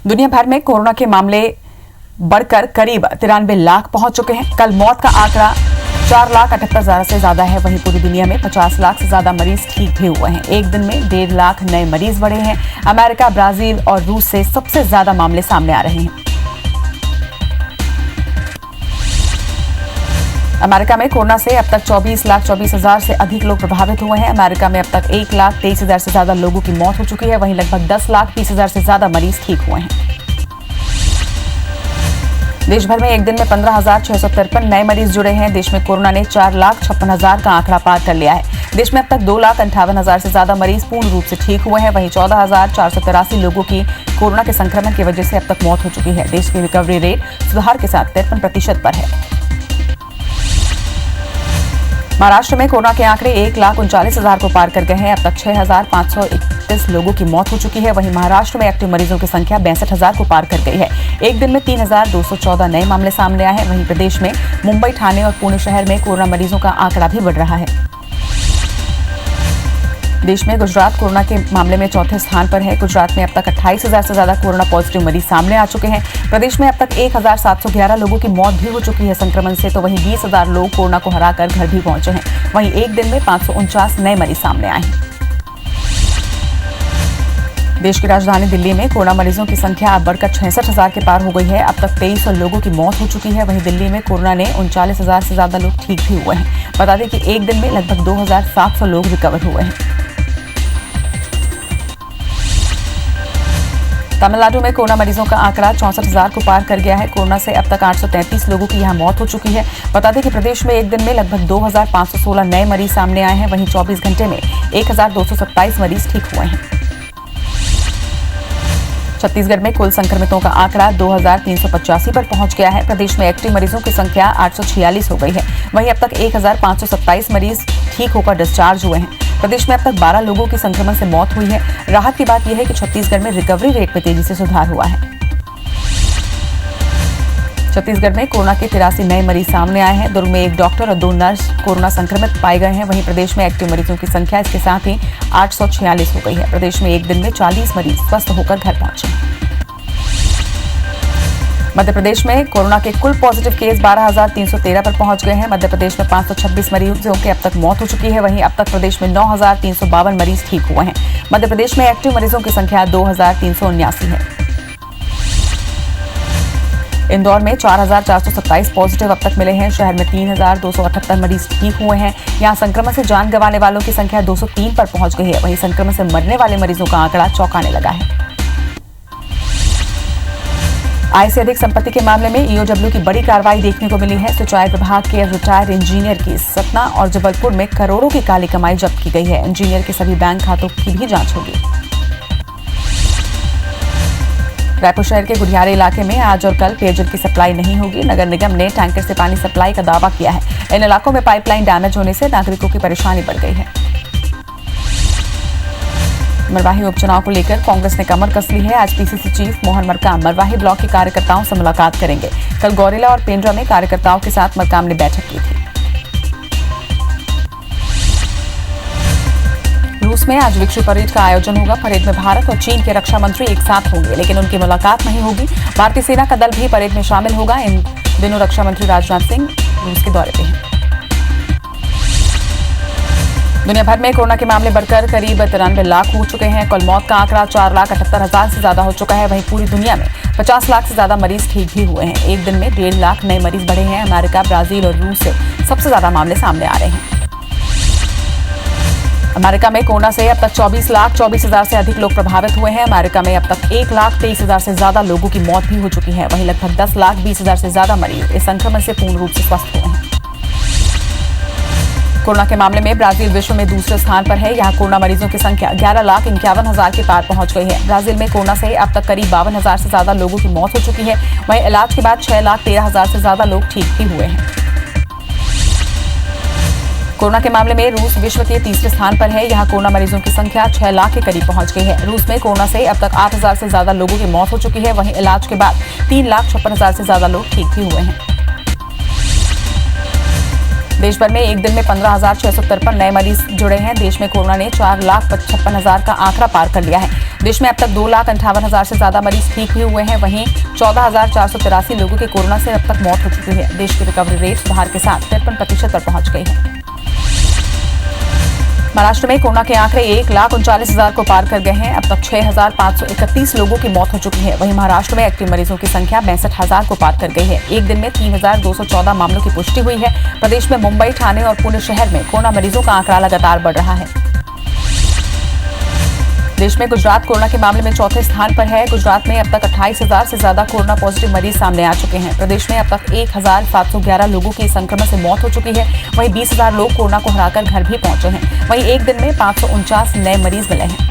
दुनिया भर में कोरोना के मामले बढ़कर करीब 93 लाख पहुंच चुके हैं। कल मौत का आंकड़ा 4,78,000 से ज्यादा है। वहीं पूरी दुनिया में 50 लाख से ज्यादा मरीज ठीक भी हुए हैं। एक दिन में 1.5 लाख नए मरीज बढ़े हैं। अमेरिका, ब्राजील और रूस से सबसे ज्यादा मामले सामने आ रहे हैं। अमेरिका में कोरोना से अब तक 24,24,000 से अधिक लोग प्रभावित हुए हैं। अमेरिका में अब तक 1,23,000 से ज्यादा लोगों की मौत हो चुकी है। वहीं लगभग 10,20,000 से ज्यादा मरीज ठीक हुए हैं। देश भर में एक दिन में 15,653 नए मरीज जुड़े हैं। देश में कोरोना ने 4,56,000 का आंकड़ा पार कर लिया है। देश में अब तक 2,58,000 से ज्यादा मरीज पूर्ण रूप से ठीक हुए हैं। वहीं 14,483 लोगों की कोरोना के संक्रमण की वजह से अब तक मौत हो चुकी है। देश की रिकवरी रेट सुधार के साथ 53% पर है। महाराष्ट्र में कोरोना के आंकड़े 1,39,000 को पार कर गए हैं। अब तक 6,531 लोगों की मौत हो चुकी है। वहीं महाराष्ट्र में एक्टिव मरीजों की संख्या 62,000 को पार कर गई है। एक दिन में 3,214 नए मामले सामने आए हैं। वहीं प्रदेश में मुंबई, ठाणे और पुणे शहर में कोरोना मरीजों का आंकड़ा भी बढ़ रहा है। देश में गुजरात कोरोना के मामले में चौथे स्थान पर है। गुजरात में अब तक 28,000 से ज्यादा कोरोना पॉजिटिव मरीज सामने आ चुके हैं। प्रदेश में अब तक 1,711 लोगों की मौत भी हो चुकी है संक्रमण से। तो वहीं 20,000 लोग कोरोना को हराकर घर भी पहुंचे हैं। वहीं एक दिन में 549 नए मरीज सामने आए हैं। देश की राजधानी दिल्ली में कोरोना मरीजों की संख्या अब बढ़कर 66,000 के पार हो गई है। अब तक 2300 लोगों की मौत हो चुकी है। वहीं दिल्ली में कोरोना ने 39,000 से ज्यादा लोग ठीक भी हुए हैं। बता दें कि एक दिन में लगभग 2,700 लोग रिकवर हुए हैं। तमिलनाडु में कोरोना मरीजों का आंकड़ा 64,000 को पार कर गया है। कोरोना से अब तक 833 लोगों की यहां मौत हो चुकी है। बता दें कि प्रदेश में एक दिन में लगभग 2,516 नए मरीज सामने आए हैं। वहीं 24 घंटे में 1,227 मरीज ठीक हुए हैं। छत्तीसगढ़ में कुल संक्रमितों का आंकड़ा 2,385 पर पहुंच गया है। प्रदेश में एक्टिव मरीजों की संख्या 846 हो गई है। वहीं अब तक 1,527 मरीज ठीक होकर डिस्चार्ज हुए हैं। प्रदेश में अब तक 12 लोगों की संक्रमण से मौत हुई है। राहत की बात यह है कि छत्तीसगढ़ में रिकवरी रेट में तेजी से सुधार हुआ है। छत्तीसगढ़ में कोरोना के 83 नए मरीज सामने आए हैं। दुर्ग में एक डॉक्टर और 2 नर्स कोरोना संक्रमित पाए गए हैं। वहीं प्रदेश में एक्टिव मरीजों की संख्या इसके साथ ही 846 हो गई है। प्रदेश में एक दिन में 40 मरीज स्वस्थ होकर घर पहुंचे। मध्य प्रदेश में कोरोना के कुल पॉजिटिव केस 12,313 पर पहुंच गए हैं। मध्य प्रदेश में 526 मरीजों की अब तक मौत हो चुकी है। वहीं अब तक प्रदेश में 9,352 मरीज ठीक हुए हैं। मध्य प्रदेश में एक्टिव मरीजों की संख्या 2,379 है। इंदौर में 4,427 पॉजिटिव अब तक मिले हैं। शहर में 3,278 मरीज ठीक हुए हैं। यहां संक्रमण से जान गंवाने वालों की संख्या 203 पर पहुंच गई है। वहीं संक्रमण से मरने वाले मरीजों का आंकड़ा चौंकाने लगा है। आय से अधिक संपत्ति के मामले में ईओडब्ल्यू की बड़ी कार्रवाई देखने को मिली है। सिंचाई विभाग के रिटायर्ड इंजीनियर की सतना और जबलपुर में करोड़ों की काली कमाई जब्त की गई है। इंजीनियर के सभी बैंक खातों की भी जांच होगी। रायपुर शहर के गुढ़ियारे इलाके में आज और कल पेयजल की सप्लाई नहीं होगी। नगर निगम ने टैंकर से पानी सप्लाई का दावा किया है। इन इलाकों में पाइपलाइन डैमेज होने से नागरिकों की परेशानी बढ़ गई है। मरवाही उपचुनाव को लेकर कांग्रेस ने कमर कस ली है। आज PCC chief Mohan Markam Marwahi block के कार्यकर्ताओं से मुलाकात करेंगे। कल गौरेला और पेंड्रा में कार्यकर्ताओं के साथ मरकाम ने बैठक की थी। रूस में आज विक्ट्री परेड का आयोजन होगा। परेड में भारत और चीन के रक्षा मंत्री एक साथ होंगे, लेकिन उनकी मुलाकात नहीं होगी। भारतीय सेना का दल भी परेड में शामिल होगा। इन दिनों रक्षा मंत्री राजनाथ सिंह रूस के दौरे पे हैं। दुनिया भर में कोरोना के मामले बढ़कर करीब 93 लाख हो चुके हैं। कुल मौत का आंकड़ा 4,78,000 से ज्यादा हो चुका है। वहीं पूरी दुनिया में 50 लाख से ज्यादा मरीज ठीक भी हुए हैं। एक दिन में 1.5 लाख नए मरीज बढ़े हैं। अमेरिका, ब्राजील और रूस से सबसे ज्यादा मामले सामने आ रहे हैं। अमेरिका में कोरोना से अब तक 24,24,000 से अधिक लोग प्रभावित हुए हैं। अमेरिका में अब तक 1,23,000 से ज्यादा लोगों की मौत भी हो चुकी है। वहीं लगभग 10,20,000 से ज्यादा मरीज इस संक्रमण से पूर्ण रूप से स्वस्थ हुए हैं। कोरोना के मामले में ब्राजील विश्व में दूसरे स्थान पर है। यहाँ कोरोना मरीजों की संख्या 11,51,000 के पार पहुंच गई है। ब्राजील में कोरोना से अब तक करीब 52,000 से ज्यादा लोगों की मौत हो चुकी है। वहीं इलाज के बाद 6,13,000 से ज्यादा लोग ठीक भी हुए हैं। कोरोना के मामले में रूस विश्व के तीसरे स्थान पर है। यहाँ कोरोना मरीजों की संख्या 6 लाख के करीब पहुंच गई है। रूस में कोरोना से अब तक 8,000 से ज्यादा लोगों की मौत हो चुकी है। वहीं इलाज के बाद 3,56,000 से ज्यादा लोग ठीक भी हुए हैं। देश भर में एक दिन में 15,653 नए मरीज जुड़े हैं। देश में कोरोना ने 4,56,000 का आंकड़ा पार कर लिया है। देश में अब तक 2,58,000 से ज्यादा मरीज ठीक भी हुए हैं। वहीं 14,483 लोगों की कोरोना से अब तक मौत हो चुकी है। देश की रिकवरी रेट सुधार के साथ 53% पर पहुंच गई है। महाराष्ट्र में कोरोना के आंकड़े 1,39,000 को पार कर गए हैं। अब तक 6,531 लोगों की मौत हो चुकी है। वहीं महाराष्ट्र में एक्टिव मरीजों की संख्या 62,000 को पार कर गई है। एक दिन में 3,214 मामलों की पुष्टि हुई है। प्रदेश में मुंबई, ठाणे और पुणे शहर में कोरोना मरीजों का आंकड़ा लगातार बढ़ रहा है। देश में गुजरात कोरोना के मामले में चौथे स्थान पर है। गुजरात में अब तक 28,000 से ज्यादा कोरोना पॉजिटिव मरीज सामने आ चुके हैं। प्रदेश में अब तक 1,711 लोगों की संक्रमण से मौत हो चुकी है। वहीं 20,000 लोग कोरोना को हराकर घर भी पहुंचे हैं। वहीं एक दिन में 549 नए मरीज मिले हैं।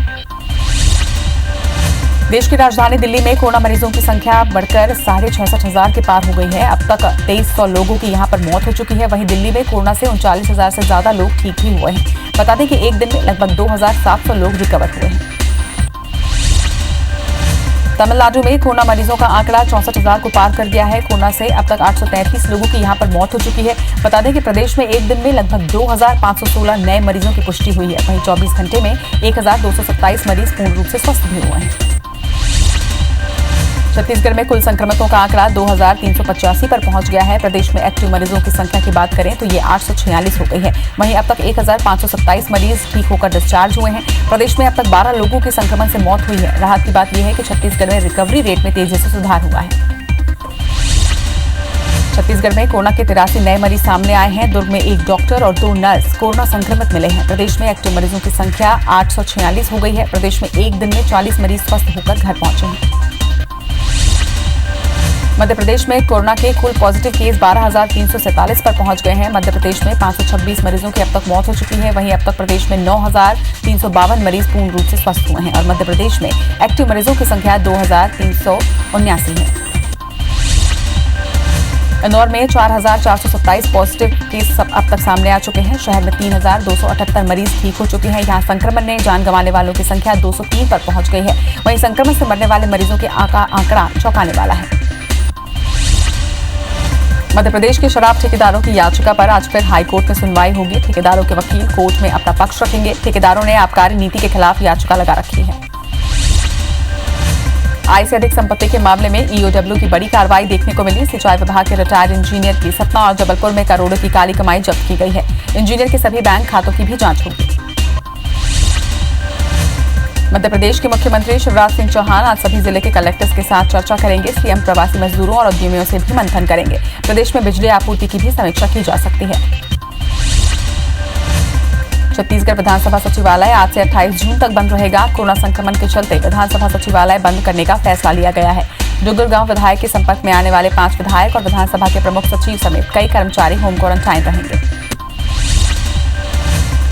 देश की राजधानी दिल्ली में कोरोना मरीजों की संख्या बढ़कर 66,000 के पार हो गई है। अब तक 2,300 लोगों की यहां पर मौत हो चुकी है। वहीं दिल्ली में कोरोना से 39,000 से ज्यादा लोग ठीक भी हुए हैं। बता दें कि एक दिन में लगभग 2,700 लोग रिकवर हुए हैं। तमिलनाडु में कोरोना मरीजों का आंकड़ा 64,000 को पार कर गया है। कोरोना से अब तक 833 लोगों की यहां पर मौत हो चुकी है। बता दें कि प्रदेश में एक दिन में लगभग 2,516 नए मरीजों की पुष्टि हुई है। वहीं 24 घंटे में 1,227 मरीज पूर्ण रूप से स्वस्थ भी हुए हैं। छत्तीसगढ़ में कुल संक्रमितों का आंकड़ा 2,385 पर पहुंच गया है। प्रदेश में एक्टिव मरीजों की संख्या की बात करें तो ये 846 हो गई है। वहीं अब तक 1,527 मरीज ठीक होकर डिस्चार्ज हुए हैं। प्रदेश में अब तक 12 लोगों की संक्रमण से मौत हुई है। राहत की बात यह है कि छत्तीसगढ़ में रिकवरी रेट में तेजी से सुधार हुआ है। छत्तीसगढ़ में कोरोना के 83 नए मरीज सामने आए हैं। दुर्ग में एक डॉक्टर और 2 नर्स कोरोना संक्रमित मिले हैं। प्रदेश में एक्टिव मरीजों की संख्या 846 हो गई है। प्रदेश में एक दिन में 40 मरीज स्वस्थ होकर घर पहुंचे हैं। मध्य प्रदेश में कोरोना के कुल पॉजिटिव केस 12,347 पर पहुंच गए हैं। मध्य प्रदेश में 526 मरीजों की अब तक मौत हो चुकी है। वहीं अब तक प्रदेश में 9,352 मरीज पूर्ण रूप से स्वस्थ हुए हैं और मध्य प्रदेश में एक्टिव मरीजों की संख्या 2,379 है। इंदौर में 4,427 पॉजिटिव केस अब तक सामने आ चुके हैं। शहर में 3,278 मरीज ठीक हो चुके हैं। यहां संक्रमण ने जान गंवाने वालों की संख्या 203 पर पहुंच गई है। वहीं संक्रमण से मरने वाले मरीजों के आंकड़ा चौंकाने वाला है। मध्य प्रदेश के शराब ठेकेदारों की याचिका पर आज फिर हाईकोर्ट में सुनवाई होगी। ठेकेदारों के वकील कोर्ट में अपना पक्ष रखेंगे। ठेकेदारों ने आबकारी नीति के खिलाफ याचिका लगा रखी है। आय से अधिक संपत्ति के मामले में ईओडब्ल्यू की बड़ी कार्रवाई देखने को मिली। सिंचाई विभाग के रिटायर्ड इंजीनियर की सतना और जबलपुर में करोड़ों की काली कमाई जब्त की गई है। इंजीनियर के सभी बैंक खातों की भी जांच होगी। मध्य प्रदेश के मुख्यमंत्री शिवराज सिंह चौहान आज सभी जिले के कलेक्टर्स के साथ चर्चा करेंगे। सीएम प्रवासी मजदूरों और उद्यमियों से भी मंथन करेंगे। प्रदेश में बिजली आपूर्ति की भी समीक्षा की जा सकती है। छत्तीसगढ़ विधानसभा सचिवालय आज से 28 जून तक बंद रहेगा। कोरोना संक्रमण के चलते विधानसभा सचिवालय बंद करने का फैसला लिया गया है। डुगरगांव विधायक के संपर्क में आने वाले 5 विधायक और विधानसभा के प्रमुख सचिव समेत कई कर्मचारी होम क्वारंटाइन रहेंगे।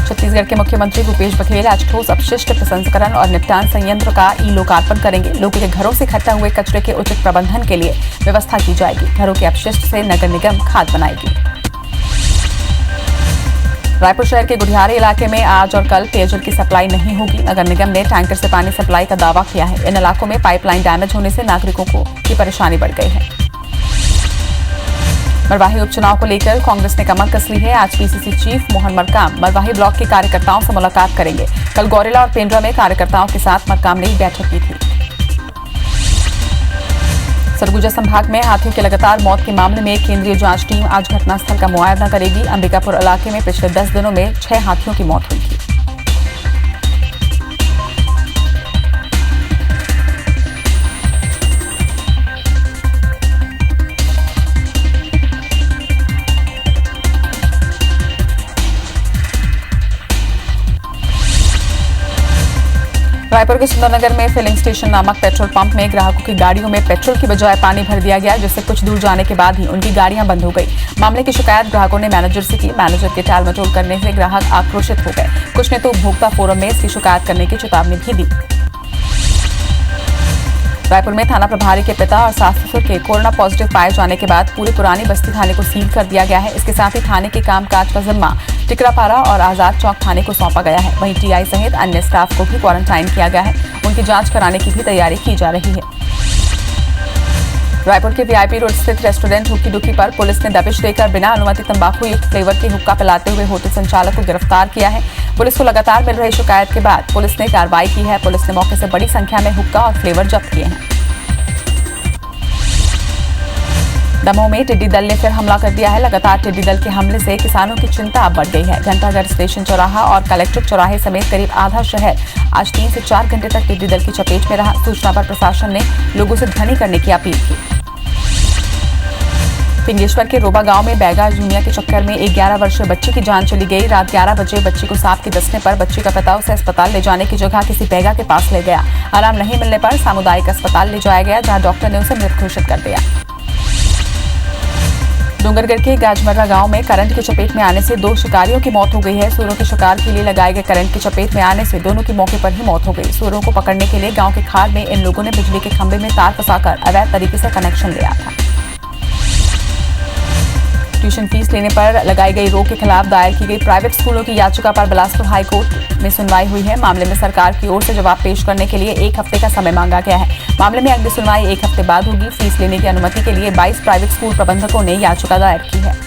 छत्तीसगढ़ के मुख्यमंत्री भूपेश बघेल आज ठोस अपशिष्ट प्रसंस्करण और निपटान संयंत्र का लोकार्पण करेंगे। लोगों के घरों से इकट्ठा हुए कचरे के उचित प्रबंधन के लिए व्यवस्था की जाएगी। घरों के अपशिष्ट से नगर निगम खाद बनाएगी। रायपुर शहर के गुढ़ियारी इलाके में आज और कल पेयजल की सप्लाई नहीं होगी। नगर निगम ने टैंकर से पानी सप्लाई का दावा किया है। इन इलाकों में पाइपलाइन डैमेज होने से नागरिकों की परेशानी बढ़ गई है। मरवाही उपचुनाव को लेकर कांग्रेस ने कमर कस ली है। आज PCC chief Mohan Markam Marwahi block के कार्यकर्ताओं से मुलाकात करेंगे। कल गौरेला और पेंड्रा में कार्यकर्ताओं के साथ मरकाम ने बैठक की थी। सरगुजा संभाग में हाथियों की लगातार मौत के मामले में केंद्रीय जांच टीम आज घटनास्थल का मुआयना करेगी। अंबिकापुर इलाके में पिछले 10 दिनों में 6 हाथियों की मौत हुई थी। रायपुर के सुंदरनगर में फिलिंग स्टेशन नामक पेट्रोल पंप में ग्राहकों की गाड़ियों में पेट्रोल की बजाय पानी भर दिया गया, जिससे कुछ दूर जाने के बाद ही उनकी गाड़ियां बंद हो गई। मामले की शिकायत ग्राहकों ने मैनेजर से की। मैनेजर के टाल मटोल करने से ग्राहक आक्रोशित हो गए। कुछ ने तो उपभोक्ता फोरम में इसकी शिकायत करने की चेतावनी भी दी। रायपुर में थाना प्रभारी के पिता और सास ससुर के कोरोना पॉजिटिव पाए जाने के बाद पूरी पुरानी बस्ती थाने को सील कर दिया गया है। इसके साथ ही थाने के कामकाज का जिम्मा टिकरापारा और आजाद चौक थाने को सौंपा गया है। वहीं टीआई सहित अन्य स्टाफ को भी क्वारंटाइन किया गया है। उनकी जांच कराने की भी तैयारी की जा रही है। रायपुर के वीआईपी रोड स्थित रेस्टोरेंट हुक्की डुक्की पर पुलिस ने दबिश देकर बिना अनुमति तंबाकू युक्त फ्लेवर की हुक्का पिलाते हुए होटल संचालक को गिरफ्तार किया है। पुलिस को लगातार मिल रही शिकायत के बाद पुलिस ने कार्रवाई की है। पुलिस ने मौके से बड़ी संख्या में हुक्का और फ्लेवर जब्त किए हैं। दमोह में टिड्डी दल ने फिर हमला कर दिया है। लगातार टिड्डी दल के हमले से किसानों की चिंता अब बढ़ गई है। घंटाघर स्टेशन चौराहा और कलेक्ट्रेट चौराहे समेत करीब आधा शहर आज 3 से 4 घंटे तक टिड्डी दल की चपेट में रहा। सूचना पर प्रशासन ने लोगों से ध्वनि करने की अपील की। पिंगेश्वर के रोबा गांव में बैगा जूनिया के चक्कर में एक 11 वर्षीय बच्ची की जान चली गई। रात 11 बजे बच्ची को सांप के डसने पर बच्ची का पिता उसे अस्पताल ले जाने की जगह किसी बैगा के पास ले गया। आराम नहीं मिलने पर सामुदायिक अस्पताल ले जाया गया, जहां डॉक्टर ने उसे मृत घोषित कर दिया। डूंगरगढ़ के गाजमर्रा गांव में करंट की चपेट में आने से 2 शिकारियों की मौत हो गई है। सूअरों के शिकार के लिए लगाए गए करंट की चपेट में आने से दोनों की मौके पर ही मौत हो गई। सूअरों को पकड़ने के लिए गांव के खाल में इन लोगों ने बिजली के खंभे में तार फंसाकर अवैध तरीके से कनेक्शन लिया था। ट्यूशन फीस लेने पर लगाई गई रोक के खिलाफ दायर की गई प्राइवेट स्कूलों की याचिका पर बिलासपुर हाईकोर्ट में सुनवाई हुई है। मामले में सरकार की ओर से जवाब पेश करने के लिए 1 हफ्ते का समय मांगा गया है। मामले में अगली सुनवाई 1 हफ्ते बाद होगी। फीस लेने की अनुमति के लिए 22 प्राइवेट स्कूल प्रबंधकों ने याचिका दायर की है।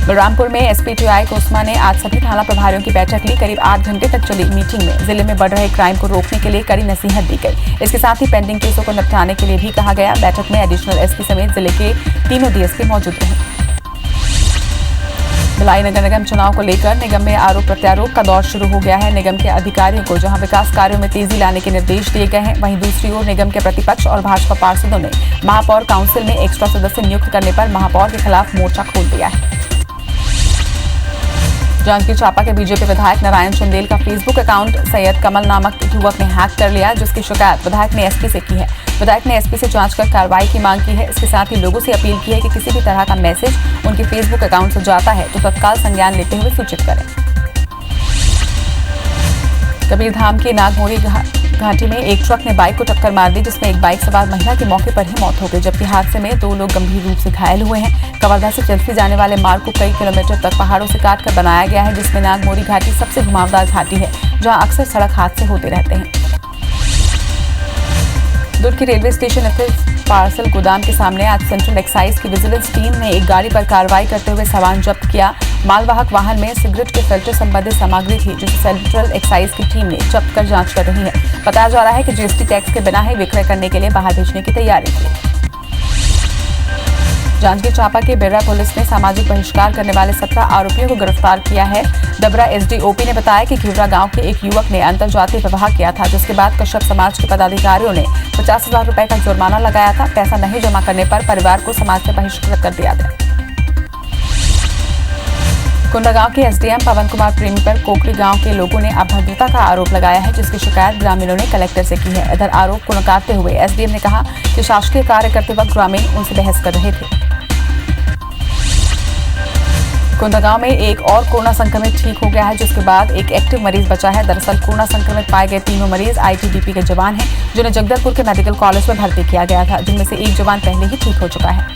बलरामपुर में एसपी कोसमा ने आज सभी थाना प्रभारियों की बैठक ली। करीब 8 घंटे तक चली मीटिंग में जिले में बढ़ रहे क्राइम को रोकने के लिए कड़ी नसीहत दी गई। इसके साथ ही पेंडिंग केसों को निपटाने के लिए भी कहा गया। बैठक में एडिशनल एसपी समेत जिले के तीनों डीएसपी मौजूद रहे। भिलाई नगर निगम चुनाव को लेकर निगम में आरोप प्रत्यारोप का दौर शुरू हो गया है। निगम के अधिकारियों को जहां विकास कार्यों में तेजी लाने के निर्देश दिए गए हैं, वहीं दूसरी ओर निगम के प्रतिपक्ष और भाजपा पार्षदों ने महापौर काउंसिल में एक्स्ट्रा सदस्य नियुक्त करने पर महापौर के खिलाफ मोर्चा खोल दिया है। जांजगीर चांपा के बीजेपी विधायक नारायण चंदेल का फेसबुक अकाउंट सैयद कमल नामक युवक ने हैक कर लिया, जिसकी शिकायत विधायक ने एसपी से की है। विधायक ने एसपी से जांच कर कार्रवाई की मांग की है। इसके साथ ही लोगों से अपील की है कि किसी भी तरह का मैसेज उनके फेसबुक अकाउंट से जाता है तो तत्काल संज्ञान लेते हुए सूचित करें। कबीरधाम के नागमोरी घाटी में एक ट्रक ने बाइक को टक्कर मार दी, जिसमें एक बाइक सवार महिला की मौके पर ही मौत हो गई, जबकि हादसे में 2 लोग गंभीर रूप से घायल हुए हैं। कवर्धा से चिल्फी जाने वाले मार्ग को कई किलोमीटर तक पहाड़ों से काटकर बनाया गया है, जिसमें नागमोरी घाटी सबसे घुमावदार घाटी है, जहां अक्सर सड़क हादसे होते रहते हैं। दुर्ग के रेलवे स्टेशन स्थित पार्सल गोदाम के सामने आज सेंट्रल एक्साइज की विजिलेंस टीम ने एक गाड़ी पर कार्रवाई करते हुए सामान जब्त किया। मालवाहक वाहन में सिगरेट के फिल्टर संबंधित सामग्री थी, जिसे सेंट्रल एक्साइज की टीम ने जब्त कर जांच कर रही है। बताया जा रहा है कि जीएसटी टैक्स के बिना ही विक्रय करने के लिए बाहर भेजने की तैयारी थी। जांजगीर चांपा के बेर्रा पुलिस ने सामाजिक बहिष्कार करने वाले 17 आरोपियों को गिरफ्तार किया है। डबरा एसडीओपी ने बताया कि घिवरा गांव के एक युवक ने अंतरजातीय विवाह किया था, जिसके बाद कश्यप समाज के पदाधिकारियों ने 50,000 रुपए का जुर्माना लगाया था। पैसा नहीं जमा करने पर परिवार को समाज से बहिष्कृत कर दिया गया। कोंडागांव के एसडीएम पवन कुमार प्रेमी पर कोकरी गांव के लोगों ने अभद्रता का आरोप लगाया है, जिसकी शिकायत ग्रामीणों ने कलेक्टर से की है। इधर आरोप को नकारते हुए एसडीएम ने कहा कि शासकीय कार्य करते वक्त ग्रामीण उनसे बहस कर रहे थे। कोंडागांव में एक और कोरोना संक्रमित ठीक हो गया है, जिसके बाद एक एक्टिव मरीज बचा है। दरअसल कोरोना संक्रमित पाए गए तीनों मरीज आईटीबीपी के जवान हैं, जिन्हें जगदलपुर के मेडिकल कॉलेज में भर्ती किया गया था, जिनमें से एक जवान पहले ही ठीक हो चुका है।